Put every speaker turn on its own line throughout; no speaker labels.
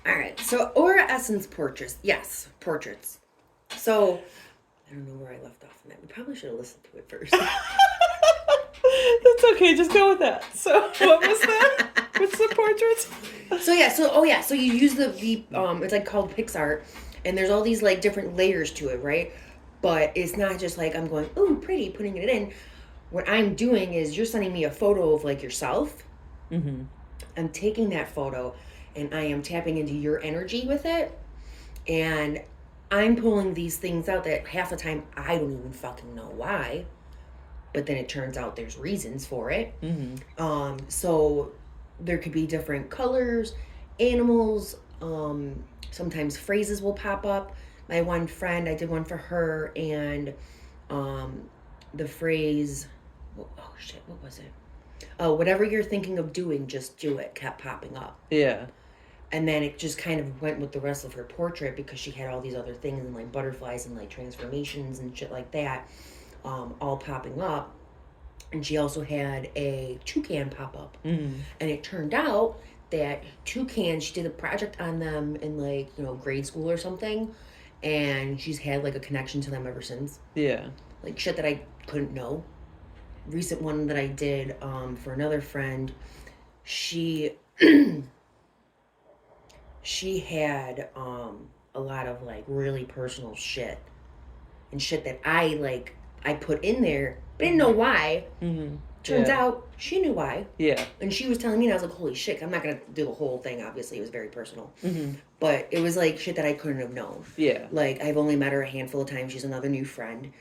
All right. So Aura Essence portraits. Yes, portraits. So I don't know where I left off on that. We probably should have listened to it first.
That's okay. Just go with that. So what was that? What's the portraits?
So you use the it's like called PixArt, and there's all these like different layers to it, right? But it's not just like I'm going, ooh, pretty, putting it in. What I'm doing is you're sending me a photo of like yourself.
Mm-hmm.
I'm taking that photo and I am tapping into your energy with it. And I'm pulling these things out that half the time I don't even fucking know why. But then it turns out there's reasons for it.
Mm-hmm.
So there could be different colors, animals, sometimes phrases will pop up. My one friend, I did one for her, and the phrase, oh shit, what was it? Oh, whatever you're thinking of doing, just do it, kept popping up.
Yeah.
And then it just kind of went with the rest of her portrait because she had all these other things and like butterflies and like transformations and shit like that, all popping up. And she also had a toucan pop up.
Mm-hmm.
And it turned out that toucans, she did a project on them in like, grade school or something. And she's had like a connection to them ever since.
Yeah.
Like shit that I couldn't know. Recent one that I did for another friend, she she had a lot of like really personal shit and shit that I put in there, but I didn't know why.
Mm-hmm.
Turns out she knew why.
Yeah.
And she was telling me, and I was like, holy shit, I'm not going to do the whole thing, obviously. It was very personal.
Mm-hmm.
But it was like shit that I couldn't have known.
Yeah.
Like, I've only met her a handful of times. She's another new friend.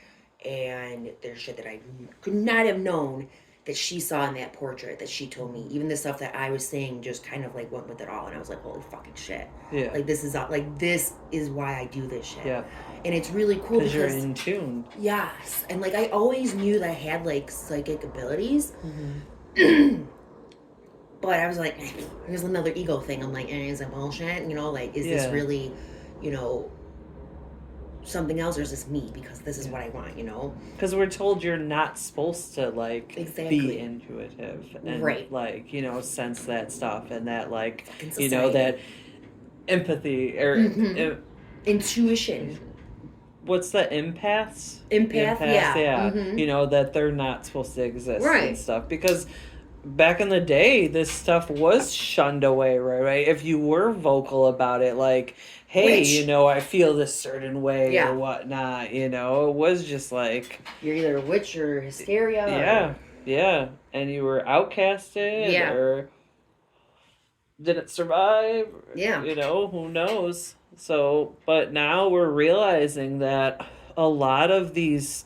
And there's shit that I could not have known that she saw in that portrait that she told me. Even the stuff that I was saying just kind of like went with it all. And I was like, holy fucking shit.
Yeah.
Like, this is why I do this shit.
Yeah.
And it's really cool because
you're in tune.
Yes. And like I always knew that I had like psychic abilities.
Mm-hmm.
But I was like, here's another ego thing. I'm like, is it bullshit? Like, is this really, something else, or is this me? Because this is what I want,
Because we're told you're not supposed to, like,
exactly.
be intuitive. And,
right.
like, sense that stuff and that, like,
Fucking
that empathy or...
intuition.
What's the empaths?
Empath, yeah.
Mm-hmm. That they're not supposed to exist
right.
and stuff. Because back in the day, this stuff was shunned away, right? If you were vocal about it, like, hey,
Witch.
I feel this certain way
yeah.
or whatnot, it was just like...
You're either a witch or hysteria.
Yeah, yeah. And you were outcasted or didn't survive.
Yeah.
Who knows? So, but now we're realizing that a lot of these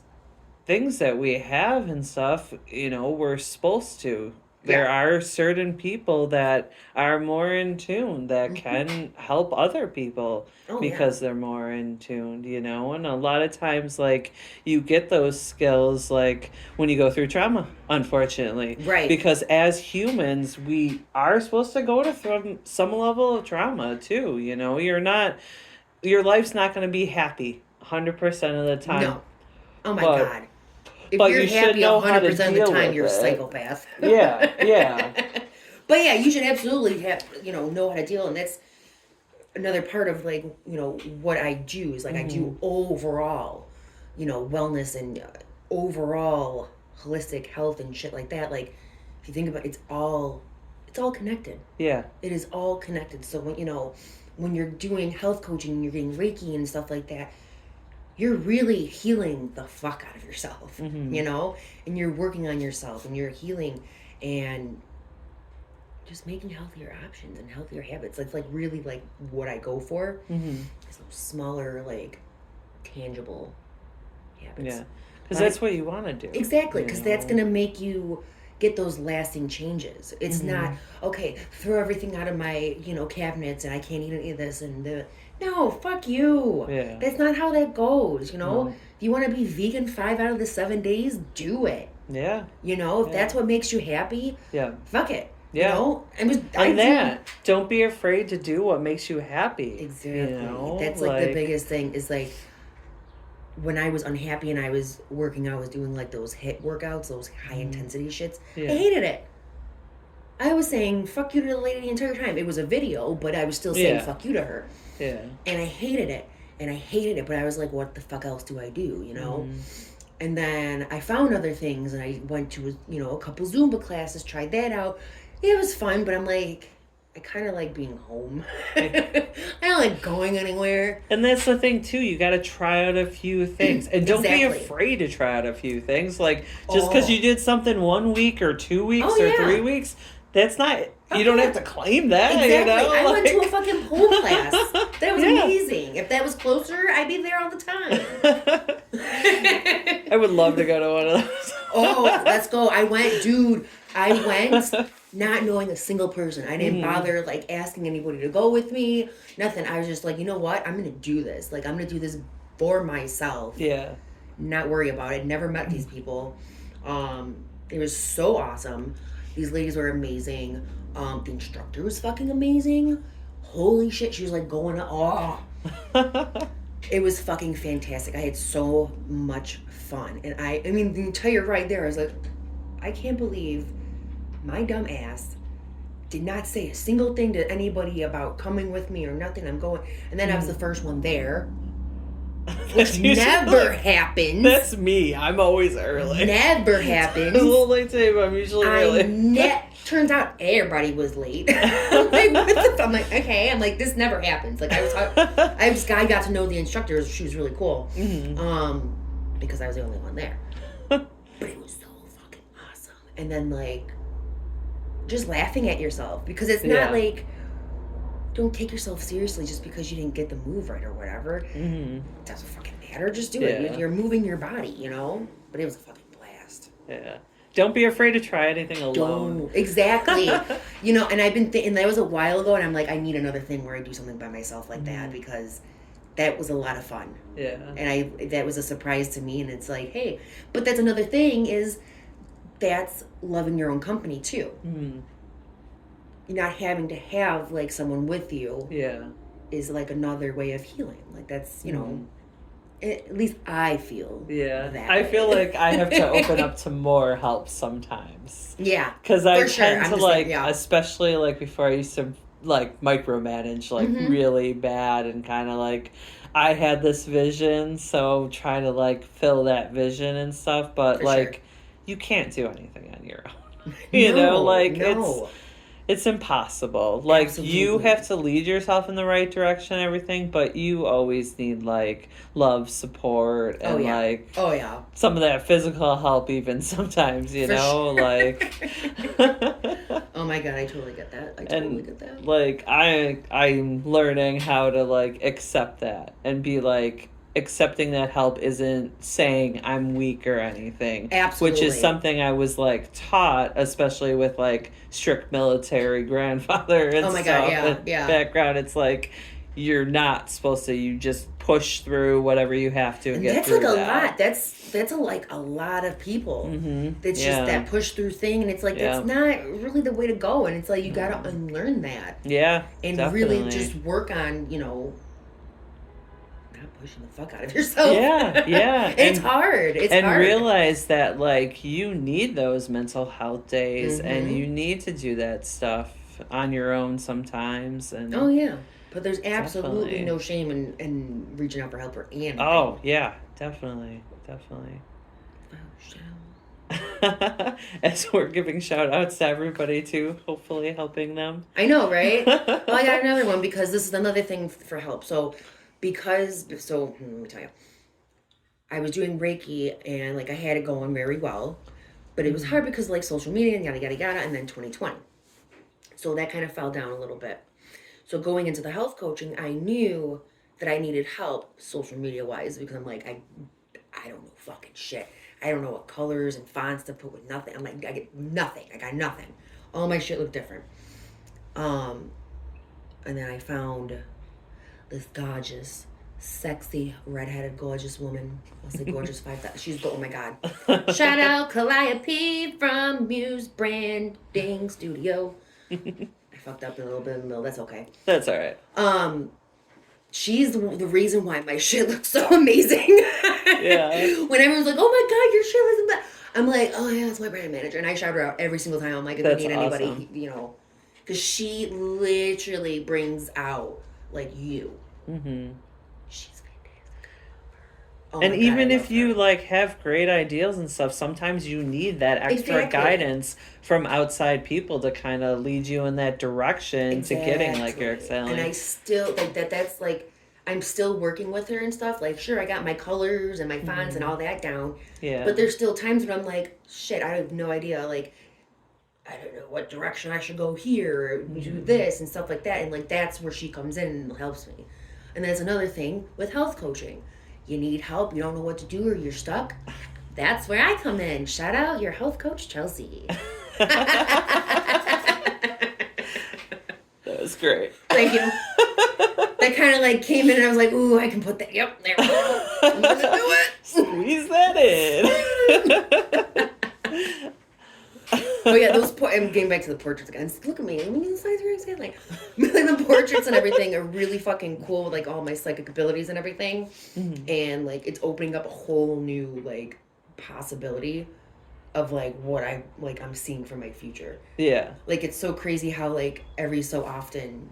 things that we have and stuff, we're supposed to. There are certain people that are more in tune that can help other people because they're more in tune, and a lot of times, like, you get those skills, like, when you go through trauma, unfortunately.
Right.
Because as humans, we are supposed to go to some level of trauma, too, your life's not going to be happy 100% of the time.
No. Oh, my God. If
but
you're
you
happy
should know
100%
how to
of the
deal
time,
with
you're a
it.
psychopath.
Yeah.
But yeah, you should absolutely have, know how to deal. And that's another part of like, what I do is like I do overall, wellness and overall holistic health and shit like that. Like if you think about it, it's all connected.
Yeah.
It is all connected. So when you're doing health coaching and you're getting Reiki and stuff like that, you're really healing the fuck out of yourself, and you're working on yourself and you're healing and just making healthier options and healthier habits. It's like really like what I go for. It's smaller, like tangible habits.
Yeah, because that's what you want to do.
Exactly, because that's going to make you get those lasting changes. It's not, okay, throw everything out of my, cabinets and I can't eat any of this and the... No, fuck you.
Yeah.
That's not how that goes, If you want to be vegan 5 out of the 7 days, do it.
Yeah.
If that's what makes you happy, fuck it.
Yeah. Don't be afraid to do what makes you happy.
Exactly. That's like the biggest thing is like when I was unhappy and I was working out, I was doing like those HIIT workouts, those high intensity shits. I hated it. I was saying fuck you to the lady the entire time. It was a video, but I was still saying
Yeah.
fuck you to her.
Yeah.
And I hated it. But I was like, what the fuck else do I do, you know? And then I found other things, and I went to, a couple Zumba classes, tried that out. It was fun, but I'm like, I kind of like being home. I don't like going anywhere.
And that's the thing, too. You got to try out a few things. And don't be
Exactly.
afraid to try out a few things. Like, just because you did something 1 week or 2 weeks or 3 weeks, that's not... You don't have to claim that,
Exactly.
you know?
I went to a fucking pole class. That was amazing. If that was closer, I'd be there all the time.
I would love to go to one of those.
Oh, let's go. I went not knowing a single person. I didn't bother, like, asking anybody to go with me. Nothing. I was just like, you know what? I'm going to do this. Like, I'm going to do this for myself.
Yeah.
Not worry about it. Never met these people. It was so awesome. These ladies were amazing. The instructor was fucking amazing. Holy shit, she was like going It was fucking fantastic. I had so much fun. And I mean, the entire ride there, I was like, I can't believe my dumb ass did not say a single thing to anybody about coming with me or nothing. I'm going. And then I was the first one there. Which never happens.
That's me. I'm always early.
Never happens.
I'm a little late today, but I'm usually early.
Turns out everybody was late. I'm like, okay. I'm like, this never happens. Like, I got to know the instructor. She was really cool. Because I was the only one there. But it was so fucking awesome. And then, like, just laughing at yourself. Because it's not like, don't take yourself seriously just because you didn't get the move right or whatever. It doesn't fucking matter. Just do it. You're moving your body, you know? But it was a fucking blast.
Yeah. Don't be afraid to try anything alone.
Don't. Exactly. And I've been and that was a while ago, and I'm like, I need another thing where I do something by myself like that, because that was a lot of fun.
Yeah.
And that was a surprise to me, and it's like, hey, but that's another thing is that's loving your own company too. You're not having to have like someone with you.
Yeah.
Is like another way of healing. Like that's, at least I feel.
Yeah.
That
I
way.
feel like I have to open up to more help sometimes.
Yeah.
Because I
sure.
tend to like,
saying,
especially like before I used to like micromanage like really bad, and kind of like I had this vision, so try to like fill that vision and stuff, but
For
like
sure.
you can't do anything on your own. You know, like it's impossible. Like,
Absolutely.
you have to lead yourself in the right direction and everything, but you always need, like, love, support, and, like...
Oh, yeah.
Some of that physical help even sometimes, you know? Sure. Like...
Oh, my God, I totally get that. Get that.
Like, I'm learning how to, like, accept that and be, like... Accepting that help isn't saying I'm weak or anything.
Absolutely.
Which is something I was, like, taught, especially with, like, strict military grandfather and background. It's like, you're not supposed to. You just push through whatever you have to and get through that.
That's a lot of people. It's just that push through thing, and it's like, that's not really the way to go. And it's like, you got to unlearn that.
Yeah,
and really just work on, pushing the fuck out of yourself.
Yeah.
It's hard.
And realize that, like, you need those mental health days, and you need to do that stuff on your own sometimes. And
oh, yeah. But there's absolutely no shame in reaching out for help or anything.
Oh, yeah. Definitely. As we're giving shout outs to everybody too, hopefully helping them.
I know, right? Well, I got another one, because this is another thing for help. So let me tell you, I was doing Reiki, and like I had it going very well, but it was hard because like social media and yada yada yada, and then 2020, so that kind of fell down a little bit. So going into the health coaching, I knew that I needed help social media wise, because I'm like, I don't know fucking shit. I don't know what colors and fonts to put with nothing. I'm like, I get nothing. I got nothing. All my shit looked different. And then I found this gorgeous, sexy, redheaded, gorgeous woman. I'll say gorgeous 5,000. She's, oh my God. Shout out Calliope from Muse Branding Studio. I fucked up a little bit in the middle. That's okay.
That's all right.
She's the reason why my shit looks so amazing.
Yeah.
When everyone's like, oh my God, your shit looks amazing. I'm like, oh yeah, that's my brand manager, and I shout her out every single time. I'm like, if
That's
you need anybody,
awesome.
you know, because she literally brings out like you.
Mm-hmm.
She's fantastic. Oh
And
my god, I
even
love
if you
her.
like have great ideas and stuff, sometimes you need that extra
Exactly.
guidance from outside people to kind of lead you in that direction to getting like you're
Exactly. And
excelling.
I still like that. That's like I'm still working with her and stuff. Like, sure, I got my colors and my fonts and
Mm-hmm.
all that down,
Yeah.
but there's still times when I'm like, shit, I have no idea. Like, I don't know what direction I should go here, or do
Mm-hmm.
this and stuff like that. And like that's where she comes in and helps me. And that's another thing with health coaching. You need help, you don't know what to do, or you're stuck. That's where I come in. Shout out your health coach, Chelsea.
That was great.
Thank you. That kind of like came in and I was like, ooh, I can put that. Yep, there we go. I'm gonna do it.
Squeeze that in.
Oh yeah, I'm getting back to the portraits again. Look at me. Let me get the size of your skin. Like the portraits and everything are really fucking cool with like all my psychic abilities and everything.
Mhm.
And like it's opening up a whole new like possibility of like what I'm seeing for my future.
Yeah.
Like it's so crazy how like every so often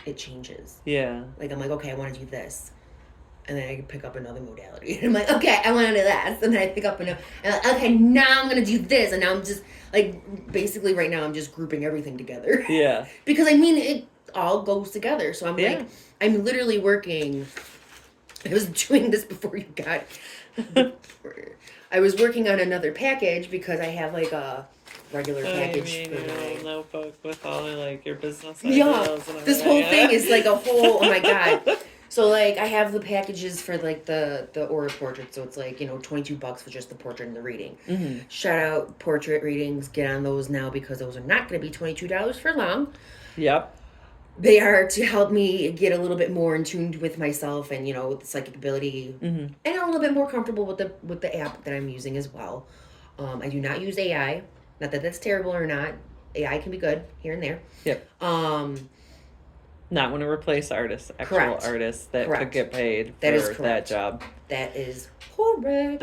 it changes.
Yeah.
Like I'm like, okay, I want to do this. And then I can pick up another modality. And I'm like, okay, I want to do this. And then I pick up another. And I'm like, okay, now I'm going to do this. And now I'm just, like, basically right now I'm just grouping everything together.
Yeah.
Because, I mean, it all goes together. So I'm
Yeah.
like, I'm literally working. I was doing this before you got. I was working on another package because I have, like, a regular package for my.
Notebook with all like your business
Yeah,
ideas and
this whole
everything.
thing is like a whole. Oh my god! So like I have the packages for like the aura portrait, so it's like $22 for just the portrait and the reading.
Mm-hmm.
Shout out portrait readings, get on those now because those are not going to be $22 for long.
Yep.
They are to help me get a little bit more in tuned with myself and with the psychic ability,
Mm-hmm.
and a little bit more comfortable with the app that I'm using as well. I do not use AI. Not that that's terrible or not. AI can be good here and there.
Yep. Not want to replace artists, actual
Correct.
artists that could
Correct.
get paid
That is
for that
correct.
job.
That is correct.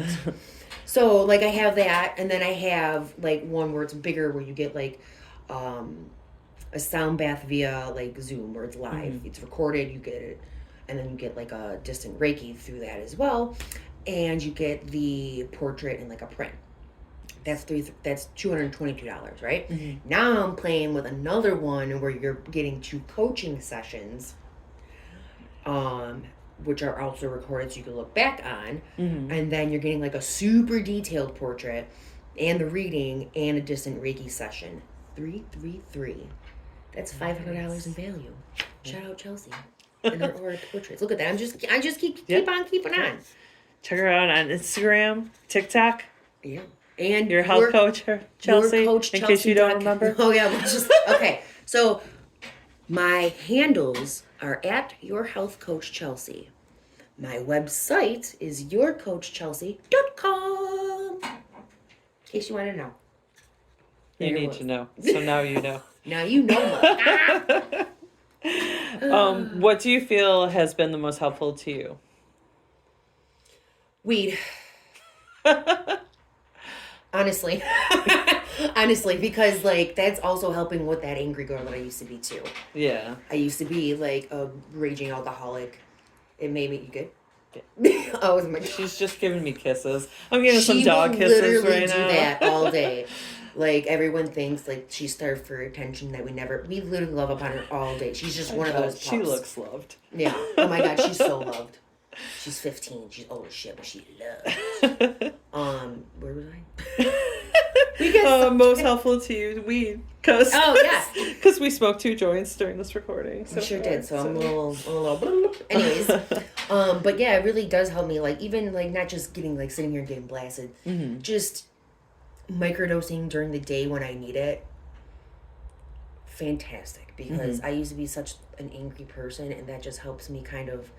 So like I have that, and then I have like one where it's bigger, where you get like a sound bath via like Zoom, where it's live.
Mhm.
It's recorded. You get it, and then you get like a distant Reiki through that as well, and you get the portrait in like a print. That's $222, right?
Mm-hmm.
Now I'm playing with another one where you're getting 2 coaching sessions, which are also recorded so you can look back on,
Mm-hmm.
and then you're getting like a super detailed portrait and the reading and a distant Reiki session. 333. That's $500 in value. Shout out Chelsea and her aura portraits. Look at that. I just keep
Yep.
on keeping on.
Check her out on Instagram, TikTok.
Yeah. And
Your health coach, Chelsea.
Your coach,
in case you don't remember.
Oh yeah, let's just okay. So my handles are at your health coach Chelsea. My website is yourcoachchelsea.com. In case you want to know.
You
There it
need
was.
to know. So now you know.
Now you know.
What do you feel has been the most helpful to you?
Weed. Honestly. Honestly, because like that's also helping with that angry girl that I used to be too.
Yeah.
I used to be like a raging alcoholic. It made me you good? Oh, it was my
She's just giving me kisses. I'm getting some
she
dog
will
kisses
literally
right
do
now.
that all day. Like everyone thinks like she's starved for attention that we literally love upon her all day. She's just one of those pups.
She looks loved.
Yeah. Oh my god, she's so loved. She's 15. She's old as shit, but she loves. Where was I?
Most helpful to you, weed. Cause,
Oh, yes.
Because we smoked 2 joints during this recording.
We sure did. So I'm a little.
bloop.
Anyways, but yeah, it really does help me. Like even like not just getting like sitting here and getting blasted,
Mm-hmm.
just microdosing during the day when I need it. Fantastic, because I used to be such an angry person, and that just helps me kind of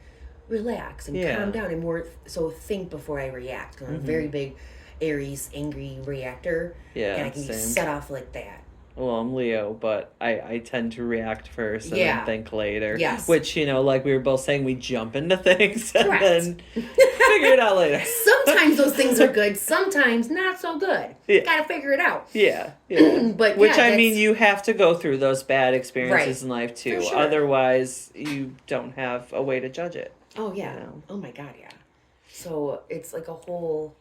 relax and
Yeah.
calm down and more so think before I react. 'Cause I'm a very big Aries angry reactor,
Yeah,
and I can be
same.
set off like that.
well, I'm Leo, but I tend to react first and
Yeah.
then think later.
Yes.
Which, like we were both saying, we jump into things and
Correct.
then figure it out later.
Sometimes those things are good, sometimes not so good.
Yeah.
Gotta figure it out.
Yeah, yeah.
But
Which,
yeah,
I mean,
that's-
you have to go through those bad experiences
Right.
in life, too.
For sure.
Otherwise, you don't have a way to judge it.
Oh, yeah.
You know?
Oh, my God, yeah. So it's like a whole...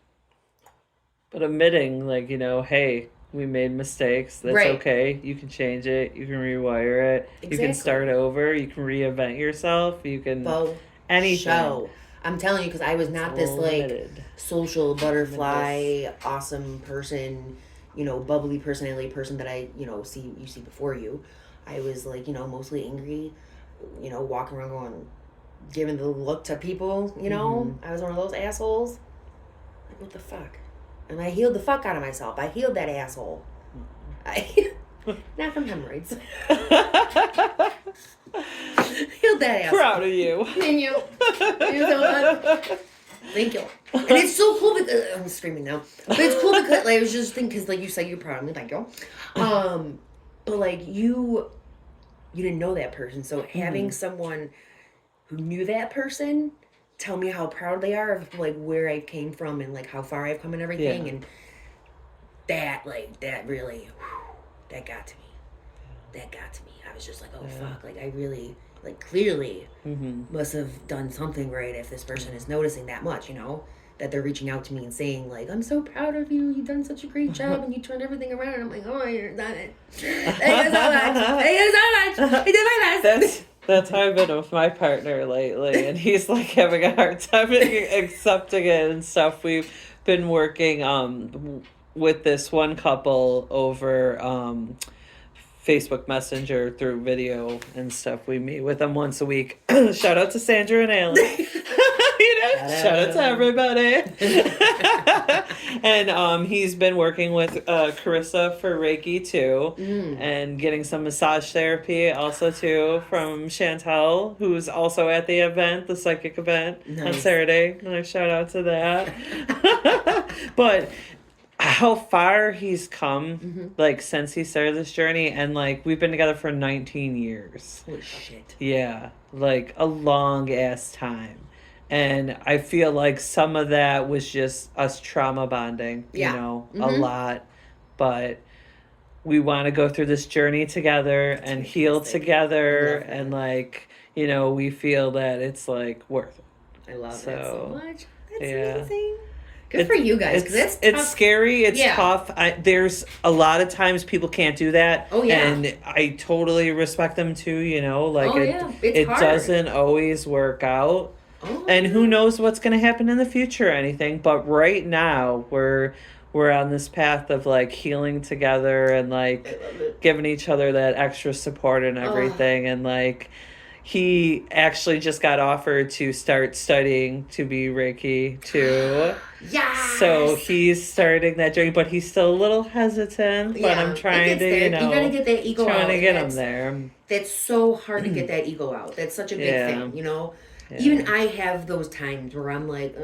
But admitting, like, hey, we made mistakes. That's
Right.
okay. You can change it. You can rewire it. You can
Exactly.
start over. You can reinvent yourself. You can
Bo
anything.
show. I'm telling you, because I was not this, like,
Limited.
social butterfly, awesome person, bubbly personality person that I, see before you. I was, like, mostly angry, walking around going, giving the look to people,
Mm-hmm.
I was one of those assholes. Like, what the fuck? And I healed the fuck out of myself. I healed that asshole. Not from hemorrhoids. Healed that asshole.
Proud of you.
Thank you. Thank you. And it's so cool because I'm screaming now. But it's cool because I was just thinking because you said you're proud of me. Thank you. But like you didn't know that person, so having someone who knew that person tell me how proud they are of like where I came from and like how far I've come and everything, and that really that got to me. That got to me. I was just like, oh fuck, like I really like clearly must have done something right if this person is noticing that much, that they're reaching out to me and saying like, I'm so proud of you, you've done such a great job and you turned everything around. And I'm like, oh, you're done it. Thank you so much. Thank you so much. I did my best.
That's how I've been with my partner lately, and he's like having a hard time accepting it and stuff. We've been working with this one couple over Facebook Messenger through video and stuff. We meet with them once a week. Shout out to Sandra and Alan. Shout out to everybody. And he's been working with Carissa for Reiki too, and getting some massage therapy also too from Chantel, who's also at the event, the psychic event on Saturday. Another shout out to that. But how far he's come, like, since he started this journey, and, like, we've been together for 19 years.
Holy shit.
Yeah, like, a long-ass time. And I feel like some of that was just us trauma bonding, a lot. But we want to go through this journey together and heal together, and, like, we feel that it's, like, worth it.
I love that so much. That's
Yeah.
amazing. Good for you guys, because that's tough.
It's scary. It's tough. There's a lot of times people can't do that.
Oh, yeah.
And I totally respect them too. Like
It's
it
hard.
doesn't always work out.
Oh,
And who knows what's going to happen in the future or anything. But right now we're on this path of like healing together and like giving each other that extra support and everything. And like he actually just got offered to start studying to be Reiki too.
Yes.
So he's starting that journey, but he's still a little hesitant. But I'm trying to,
you gotta get that ego out.
trying to get him there.
That's so hard to get that ego out. That's such a big thing,
Yeah.
Even I have those times where I'm like,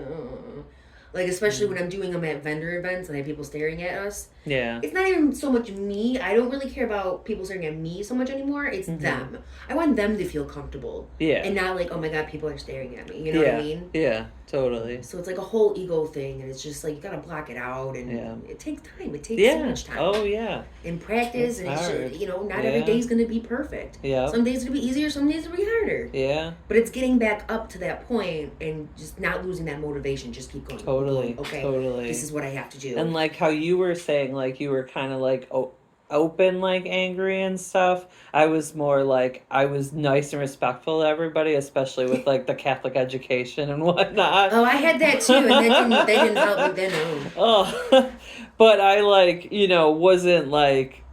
like especially when I'm doing them at vendor events and I have people staring at us.
Yeah.
It's not even so much me. I don't really care about people staring at me so much anymore. It's them. I want them to feel comfortable.
Yeah.
And not like, oh my God, people are staring at me. You know what I mean?
Yeah, totally.
So it's like a whole ego thing, and it's just like you gotta block it out, and it takes time. It takes so much time.
Oh, yeah.
In practice, and it's
hard.
just, not every day's gonna be perfect.
Yeah.
Some days it's gonna be easier, some days it'll be harder.
Yeah.
But it's getting back up to that point and just not losing that motivation. Just keep going.
Totally.
Keep going. Okay.
Totally.
This is what I have to do.
And like how you were saying, like you were kind of like open, like angry and stuff. I was more like I was nice and respectful to everybody, especially with like the Catholic education and whatnot.
Oh, I had that too, and they didn't help me then.
Oh, but I like wasn't like.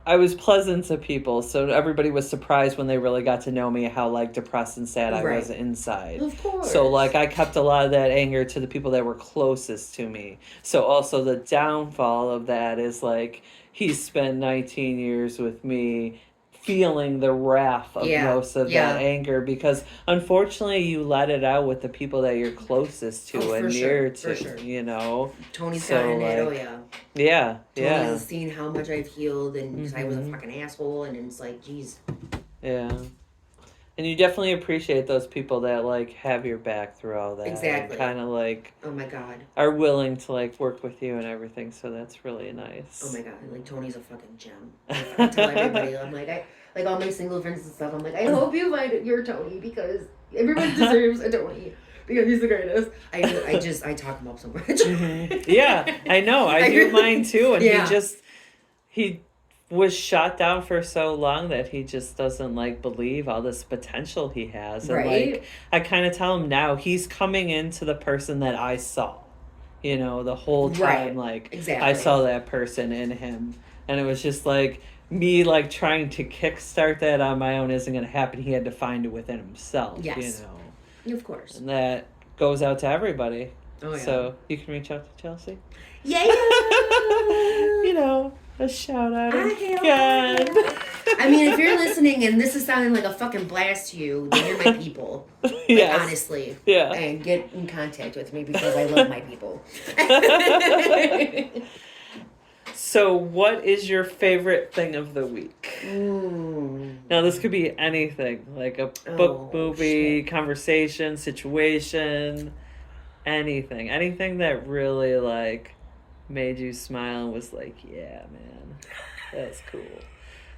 I was pleasant to people, so everybody was surprised when they really got to know me how like depressed and sad I was inside.
Of course.
So like I kept a lot of that anger to the people that were closest to me. So also the downfall of that is like he spent 19 years with me feeling the wrath of most of
Yeah.
that anger, because unfortunately you let it out with the people that you're closest to
Oh,
and
for
near
sure,
to,
for sure.
you know.
Tony's
So,
gotten it. Oh
like,
yeah.
Yeah,
Tony
yeah,
has seen how much I've healed, and 'cause I was a
Mhm.
fucking asshole, and it's like, geez.
yeah. And you definitely appreciate those people that like have your back through all that.
Exactly.
Kind of like
Oh my god.
are willing to like work with you and everything. So that's really nice.
Oh my god. Like Tony's a fucking gem. I tell everybody, I'm like, like all my single friends and stuff. I'm like, I hope you find your Tony, because everyone deserves a Tony. Because he's the greatest. I talk him up so much.
Mhm. Yeah, I know. I do mine too. And
Yeah.
he was shot down for so long that he just doesn't like believe all this potential he has. And
Right.
like I kind of tell him now he's coming into the person that I saw. You know, the whole time,
Right.
like
Exactly.
I saw that person in him, and it was just like me like trying to kickstart that on my own isn't going to happen. He had to find it within himself.
Yes.
You know.
Of course.
And that goes out to everybody.
Oh yeah.
So you can reach out to Chelsea.
Yeah.
You know, a shout out
I
again.
I mean, if you're listening and this is sounding like a fucking blast to you, then you're my people. Like,
Yes.
honestly.
Yeah.
And get in contact with me, because I love my people.
So, what is your favorite thing of the week?
Mm.
Now, this could be anything, like a book,
Oh,
movie,
shit.
conversation, situation, anything. Anything that really, like, made you smile and was like, yeah, man, that's cool.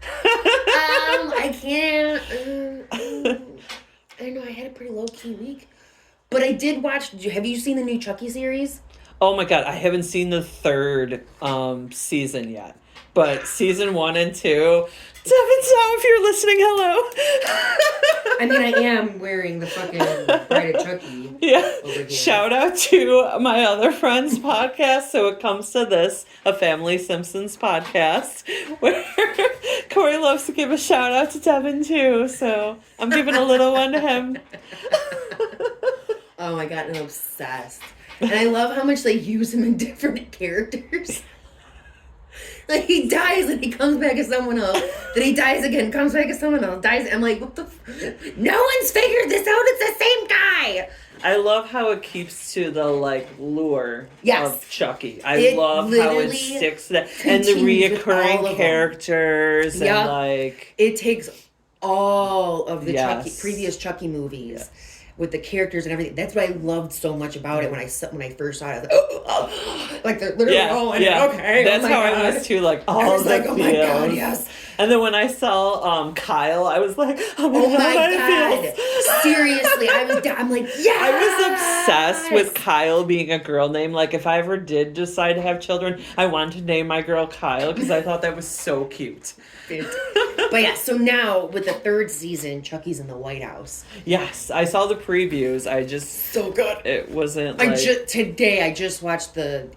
I can't. I don't know. I had a pretty low key week, but I did watch. Have you seen the new Chucky series?
Oh my god, I haven't seen the third season yet. But season 1 and 2, Devin Sow, if you're listening, hello.
I mean, I am wearing the fucking Bride of Chucky.
Yeah.
Over here.
Shout out to my other friend's podcast. So it comes to this, a Family Simpsons podcast, where Corey loves to give a shout out to Devin too. So I'm giving a little one to him.
Oh my god, I'm obsessed. And I love how much they use him in different characters. Like, he dies and he comes back as someone else. Then he dies again, comes back as someone else, dies. I'm like, what the no one's figured this out. It's the same guy.
I love how it keeps to the, like, lure
Yes.
of Chucky. I
It
love how it
literally
sticks to that. And the
continues with all
reoccurring
of them.
characters
Yup.
and, like...
It takes all of the
Yes.
previous Chucky movies.
Yes.
With the characters and everything. That's what I loved so much about it when I first saw it. I was like, like they're literally going, okay.
That's
oh my
how
God.
I was too, like,
I
all
was
the
like, oh my God,
feels.
yes.
And then when I saw Kyle, I was like, oh my
Oh
God,
my
I
God.
feel-
Seriously, I'm like, yeah.
I was obsessed with Kyle being a girl name. Like, if I ever did decide to have children, I wanted to name my girl Kyle because I thought that was so cute.
But yeah, so now with the third season, Chucky's in the White House.
Yes, I saw the previews. I just...
So good.
It wasn't like...
Today I just watched the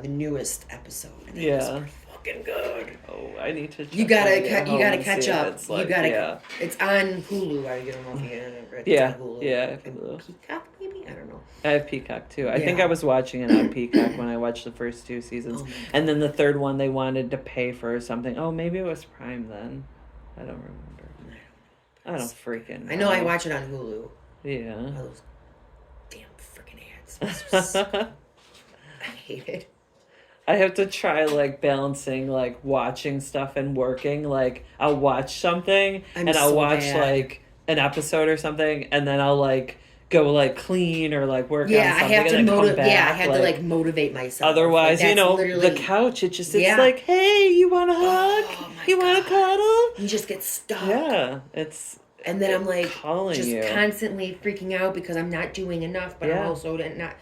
newest episode. And it was fucking good.
Oh, I need to check
You gotta
when I get home and
catch
see if
up.
it's like-
you gotta.
yeah.
It's on Hulu. I don't know if you haven't read.
Yeah,
It's on Hulu.
yeah, I have
And
Hulu.
Peacock, maybe, I don't know.
I have Peacock too. I think
Yeah.
I was watching it on Peacock when I watched the first 2 seasons.
Oh my God.
And then the third one they wanted to pay for something. Oh, maybe it was Prime then. I don't remember. I don't freaking know.
I know I watch it on Hulu.
Yeah.
All those damn freaking ads. It's just- I hate it.
I have to try like balancing like watching stuff and working. Like I'll watch something
I'm
and I'll
so
watch
bad.
like an episode or something and then I'll like go like clean or like work
Yeah,
on
I
something
have to
and then come
motivate.
back.
Yeah, I had to like motivate myself.
Otherwise,
Like,
you
that's
know,
literally-
the couch, it's
Yeah.
like, hey, you want a hug?
Oh my
You want to cuddle?
You just get stuck.
Yeah, it's...
And then I'm like
calling
just
you.
constantly freaking out because I'm not doing enough, but I'm
Yeah.
also not.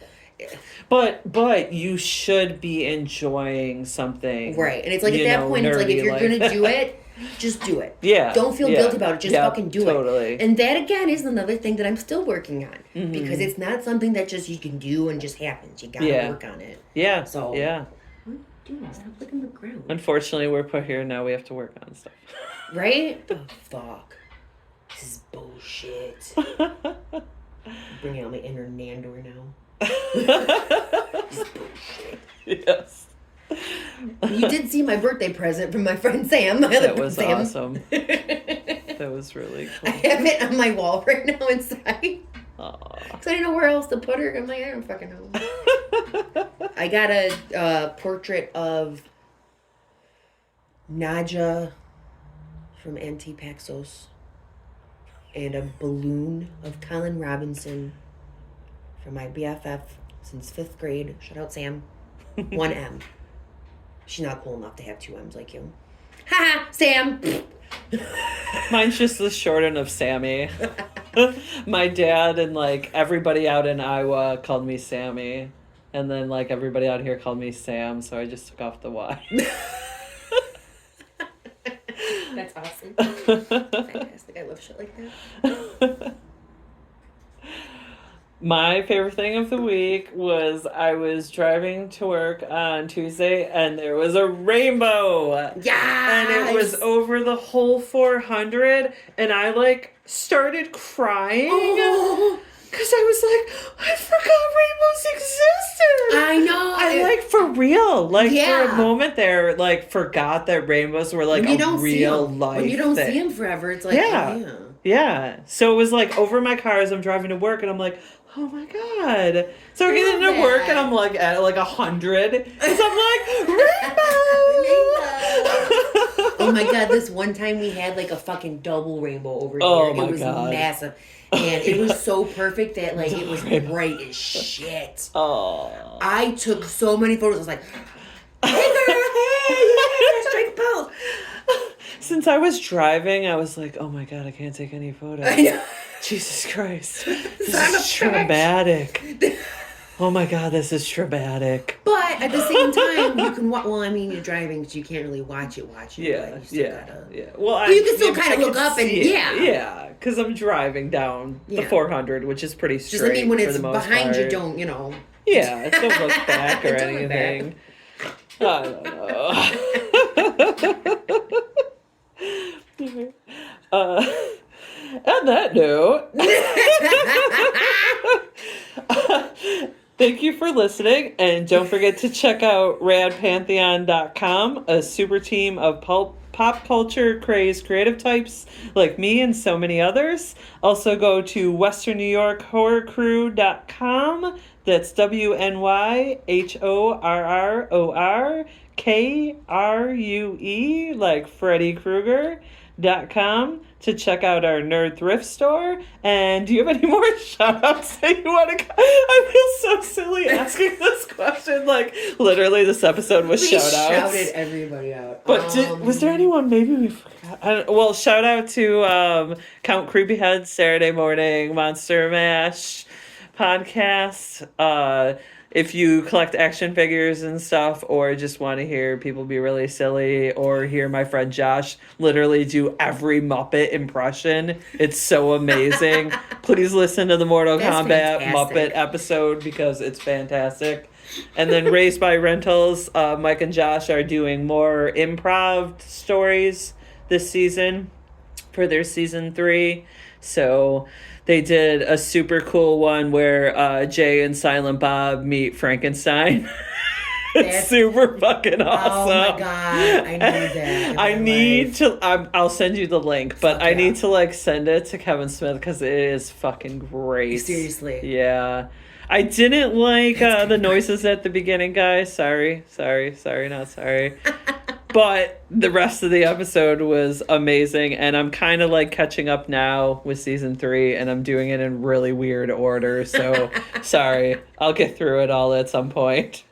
But you should be enjoying something.
Right. And it's like at
you
that
know,
point, it's like if
nerdy
you're going to
that.
do it, just do it.
Yeah.
Don't feel
yeah,
guilty about it. Just
yeah,
fucking do
totally.
it. And that, again, is another thing that I'm still working on.
Mhm.
Because it's not something that just you can do and just happens. You got to
Yeah.
work on it.
Yeah,
So-
yeah.
What? Dude, stop licking the ground.
Unfortunately, we're put here now. We have to work on stuff.
Right? Oh, fuck. This is bullshit. Bringing out my inner Nandor now. This is bullshit.
Yes.
You did see my birthday present from my friend Sam.
That was awesome. That was really cool.
I have it on my wall right now inside.
Aww.
Because I didn't know where else to put her. I'm like, I don't fucking know. I got a portrait of Nadja from Antipaxos and a balloon of Colin Robinson from my BFF since 5th grade. Shout out Sam. 1M. She's not cool enough to have 2 M's like you. Ha! Sam!
Mine's just the short end of Sammy. My dad and like everybody out in Iowa called me Sammy, and then like everybody out here called me Sam, so I just took off the Y.
That's awesome. Fantastic. I love shit like that.
My favorite thing of the week was I was driving to work on Tuesday and there was a rainbow.
Yeah.
And it was over the whole 400 and I like started crying.
Oh.
Because I was like, I forgot rainbows existed.
I know.
I like for real. Like
Yeah.
for a moment there, like forgot that rainbows were like
when you
a
don't
real
see 'em,
life
when you don't
thing.
see them forever, it's like,
Yeah.
oh, yeah.
Yeah. So it was like over my car as I'm driving to work and I'm like, oh my God. So I get
Love
into work
that.
and I'm like at like 100. So I'm like, rainbow!
Oh my God, this one time we had like a fucking double rainbow over
Oh
here.
my
It was
God.
massive. And it was so perfect that like it was
Rainbow.
bright as shit.
Oh.
I took so many photos. I was like, hey girl, hey, yeah, strike a pose.
Since I was driving, I was like, oh my God, I can't take any photos.
I know.
Jesus Christ. This
Son of
is
a
traumatic. Oh my God, this is traumatic.
But at the same time, you can watch. Well, I mean, you're driving, so you can't really watch it.
Yeah,
but you still gotta.
yeah. Well,
But you can still kinda look up and- yeah.
yeah, because I'm driving down the
Yeah.
400, which is pretty straight.
Just I mean, when
for
it's
the most
behind you,
part.
don't you know?
Yeah, don't look back or
Don't look back.
anything. I don't know. On that note, thank you for listening, and don't forget to check out radpantheon.com, a super team of pop culture crazed creative types like me and so many others. Also go to westernnewyorkhorrorcrew.com. That's WNYHORRORKRUE, like Freddy Krueger.com, to check out our Nerd Thrift Store. And do you have any more shout outs that you want to? I feel so silly asking this question. Like, literally, this episode was
We
shout outs.
shouted everybody out.
But was there anyone maybe we forgot? Well, shout out to Count Creepyhead Saturday Morning Monster Mash podcast. If you collect action figures and stuff, or just want to hear people be really silly, or hear my friend Josh literally do every Muppet impression, it's so amazing. Please listen to the Mortal
That's
Kombat
fantastic.
Muppet episode because it's fantastic. And then Raised by Rentals, Mike and Josh are doing more improv stories this season for their season 3. So they did a super cool one where Jay and Silent Bob meet Frankenstein. It's
That's-
super fucking awesome.
Oh my God, I need that. in
I
my
need
life.
to. I'll send you the link, but
Fuck
I
yeah.
need to like send it to Kevin Smith because it is fucking great.
Seriously.
Yeah. I didn't like the noises at the beginning, guys. Sorry, not sorry. But the rest of the episode was amazing, and I'm kind of like catching up now with season 3, and I'm doing it in really weird order. So sorry, I'll get through it all at some point.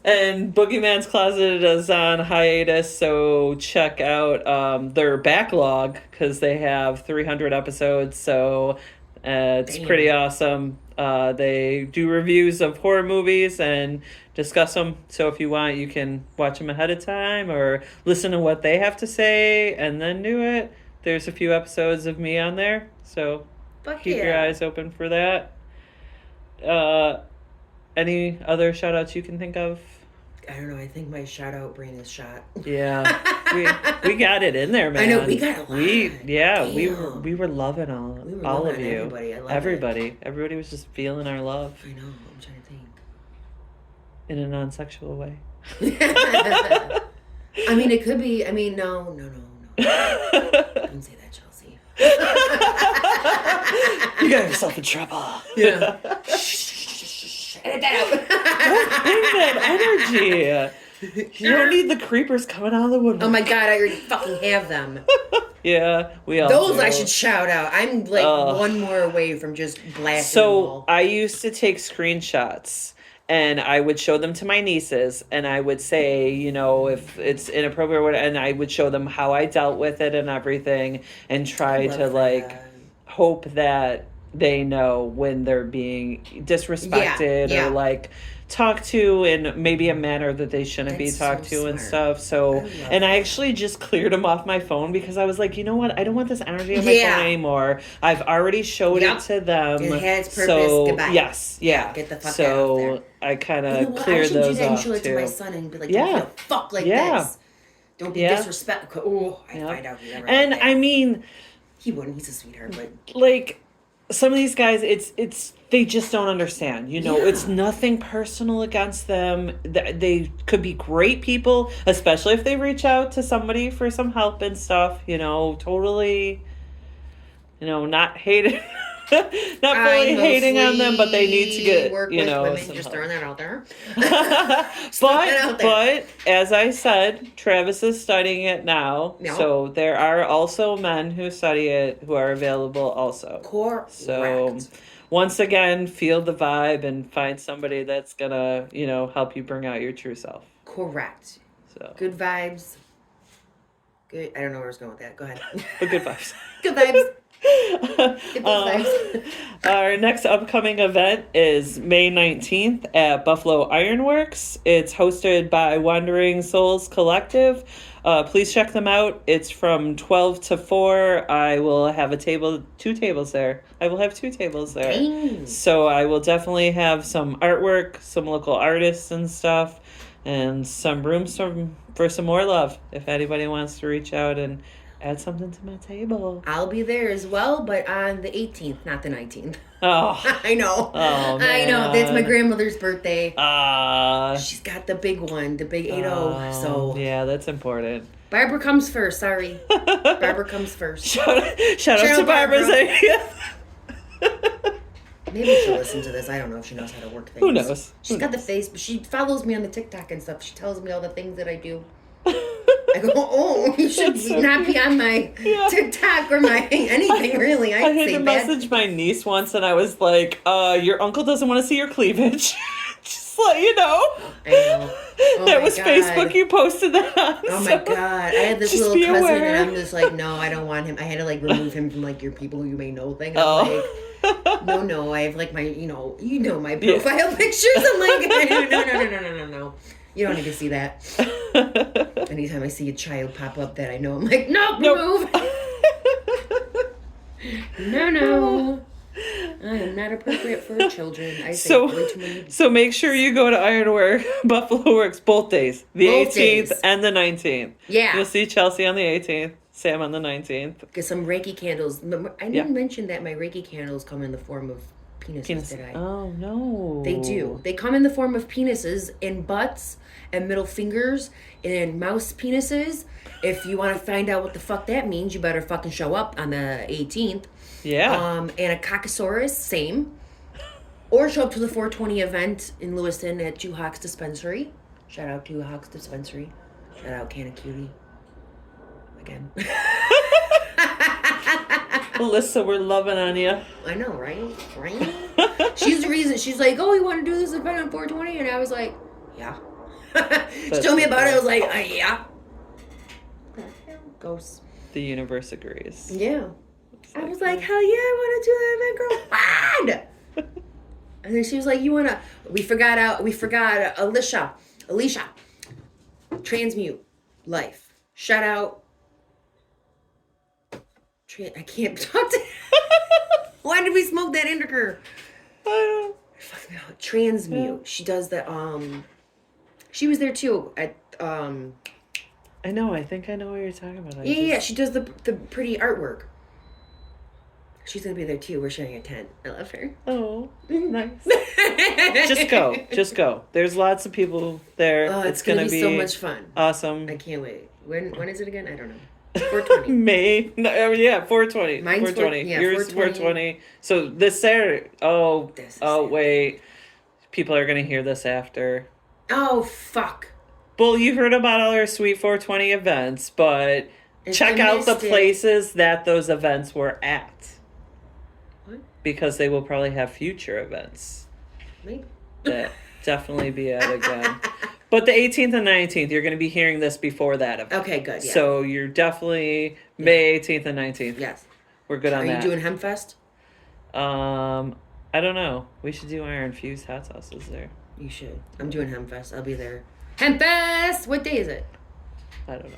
And Boogeyman's Closet is on hiatus, so check out their backlog because they have 300 episodes. So it's
Damn.
pretty awesome. They do reviews of horror movies and discuss them. So if you want, you can watch them ahead of time or listen to what they have to say and then do it. There's a few episodes of me on there, so
Fuck
keep
yeah.
your eyes open for that. Any other shout outs you can think of?
I don't know. I think my shout out brain is shot.
Yeah, we got it in there, man.
I know, we got a lot.
We
Damn.
we were loving
We were
all
loving
of you.
everybody. I love it.
Everybody was just feeling our love.
I know. I'm trying to think.
in a non-sexual way.
I mean, it could be. I mean, no. Don't say that, Chelsea.
You got yourself in trouble.
Yeah. Edit that
Don't bring that energy. You don't need the creepers coming out of the woodwork.
Oh my god, I already fucking have them.
Yeah, we all
Those
do.
I should shout out. I'm like one more away from just blasting them
So
all.
I used to take screenshots and I would show them to my nieces and I would say, you know, if it's inappropriate or whatever, and I would show them how I dealt with it and everything and try
Love
to like
that.
hope that they know when they're being disrespected
Yeah.
or like talked to in maybe a manner that they shouldn't
That's
be talked
so
to and
smart.
stuff. So,
I love
and I
that.
actually just cleared them off my phone because I was like, you know what? I don't want this energy on my
Yeah.
phone anymore. I've already showed
Yep.
it to them.
It had its purpose.
So,
Goodbye.
yes, yeah.
Get the fuck
so
out of there.
I kind
You know
of
what? I
cleared
should do
those
that and
off
show it to my
too.
son and be like,
Yeah.
don't be a fuck like
Yeah.
this. Don't be
Yeah.
disrespectful. Oh, I
Yep.
find out he ever
And
did that.
I mean,
He wouldn't. He's a sweetheart, but
like some of these guys, it's they just don't understand. You know,
Yeah.
it's nothing personal against them. They could be great people, especially if they reach out to somebody for some help and stuff. You know, totally. You know, not hating, not fully hating on them, but they need to get
work
you
with
know.
women.
some
Just
help.
throwing that out there.
But as I said, Travis is studying it now.
Yeah.
So there are also men who study it who are available also.
Correct.
So once again, feel the vibe and find somebody that's gonna, you know, help you bring out your true self.
Correct.
So
Good vibes. Good. I don't know where I was going with that. Go ahead.
but good vibes.
Good vibes. Get those vibes.
Our next upcoming event is May 19th at Buffalo Ironworks. It's hosted by Wandering Souls Collective. Please check them out. It's from 12 to 4. I will have two tables there. I will have 2 tables there.
Dang.
So I will definitely have some artwork, some local artists and stuff, and some room for some more love if anybody wants to reach out and add something to my table.
I'll be there as well, but on the 18th, not the 19th.
Oh.
I know.
Oh,
I know. That's my
man.
grandmother's birthday.
She's
She's got the big one, the big 80. So
yeah, that's important.
Barbara comes first. Sorry. Barbara comes first.
Shout out to
out,
Barbara's
Barbara.
idea.
Maybe she'll listen to this. I don't know if she knows how to work things.
Who knows?
She's got the face, but she follows me on the TikTok and stuff. She tells me all the things that I do. I go, oh, you should
That's so
not be on my
Yeah.
TikTok or my anything, really.
I
I'd
had
say
to
bad.
message my niece once, and I was like, "Your uncle doesn't want to see your cleavage." Just let you know.
I know. Oh
That
my
was
God.
Facebook. You posted that on.
Oh my
so-
god! I had this
just
little
be
cousin,
aware.
and I'm just like, no, I don't want him. I had to like remove him from like your people who you may know thing. I'm
Oh.
like, no, I have like my, you know my profile pictures. I'm like, no. You don't need to see that. Anytime I see a child pop up that I know, I'm like, nope. Remove. No. I am not appropriate for children. I say way too many.
So make sure you go to Ironwork Buffalo Works both days, the
Both
18th
days.
and the 19th.
Yeah.
You'll see Chelsea on the 18th, Sam on the 19th.
Get some Reiki candles. I didn't mention that my Reiki candles come in the form of penises.
Penis.
Did I?
Oh no.
They do. They come in the form of penises and butts and middle fingers and mouse penises. If you want to find out what the fuck that means, you better fucking show up on the 18th.
Yeah.
And a Cockosaurus, same. Or show up to the 420 event in Lewiston at Two Hawks Dispensary. Shout out to Hawks Dispensary. Shout out Canna Cutie. Again.
Melissa, we're loving on you.
I know, right? Right? She's the reason. She's like, oh, you want to do this event on 420? And I was like, yeah. She told me about it. I was like, yeah. Ghosts.
The universe agrees.
Yeah. I was like, hell yeah, I want to do that event, girl. Bad. And then she was like, you want to, we forgot Alicia. Transmute Life. Shout out. I can't talk to Why did we smoke that indica? Transmute. She does the, she was there too at,
I know. I think I know what you're talking about.
yeah, she does the pretty artwork. She's gonna be there too. We're sharing a tent. I love her.
Oh, nice. Just go. There's lots of people there.
Oh, it's gonna be so much fun.
Awesome.
I can't wait. When is it again? I don't know. 420.
May. No, yeah, 420.
Mine's
420.
yeah,
Yours
420.
420. So this Saturday.
This
Oh,
Saturday.
wait. People are gonna hear this after.
Oh fuck.
Well, you heard about all our Sweet 420 events, but
If
check
you
out the
missed it-
places that those events were at.
What?
Because they will probably have future events
Maybe.
that definitely be at again. But the 18th and 19th, you're going to be hearing this before that event.
Okay, good. Yeah.
So you're definitely May 18th and 19th.
yes.
We're good on
Are
that.
you doing Hempfest?
I don't know. We should do Iron Fuse hot sauces there.
You should. I'm doing Hempfest. I'll be there. Hempfest! What day is it?
I don't know.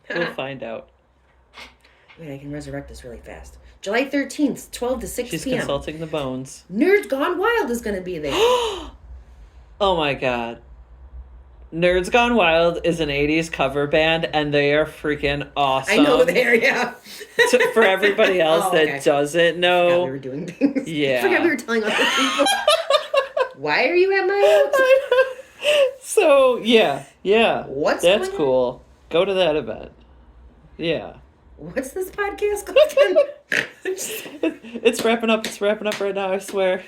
We'll find out.
Wait, I can resurrect this really fast. July 13th, 12 to 6
She's
p.m.
consulting the bones.
Nerds Gone Wild is going to be there.
Oh my god. Nerds Gone Wild is an 80s cover band, and they are freaking awesome.
I know there, yeah.
For everybody else
Oh, okay.
that doesn't
Forgot
know.
we were doing things.
Yeah.
Forgot we were telling other people. Why are you at my house?
So, yeah.
What's
That's
going on?
cool. Go to that event. Yeah.
What's this podcast called again?
It's wrapping up right now, I swear.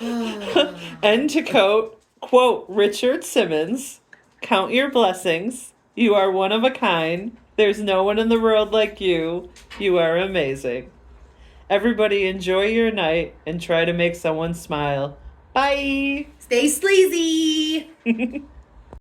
And to quote Richard Simmons, count your blessings. You are one of a kind. There's no one in the world like you. You are amazing. Everybody enjoy your night and try to make someone smile. Bye.
Stay sleazy.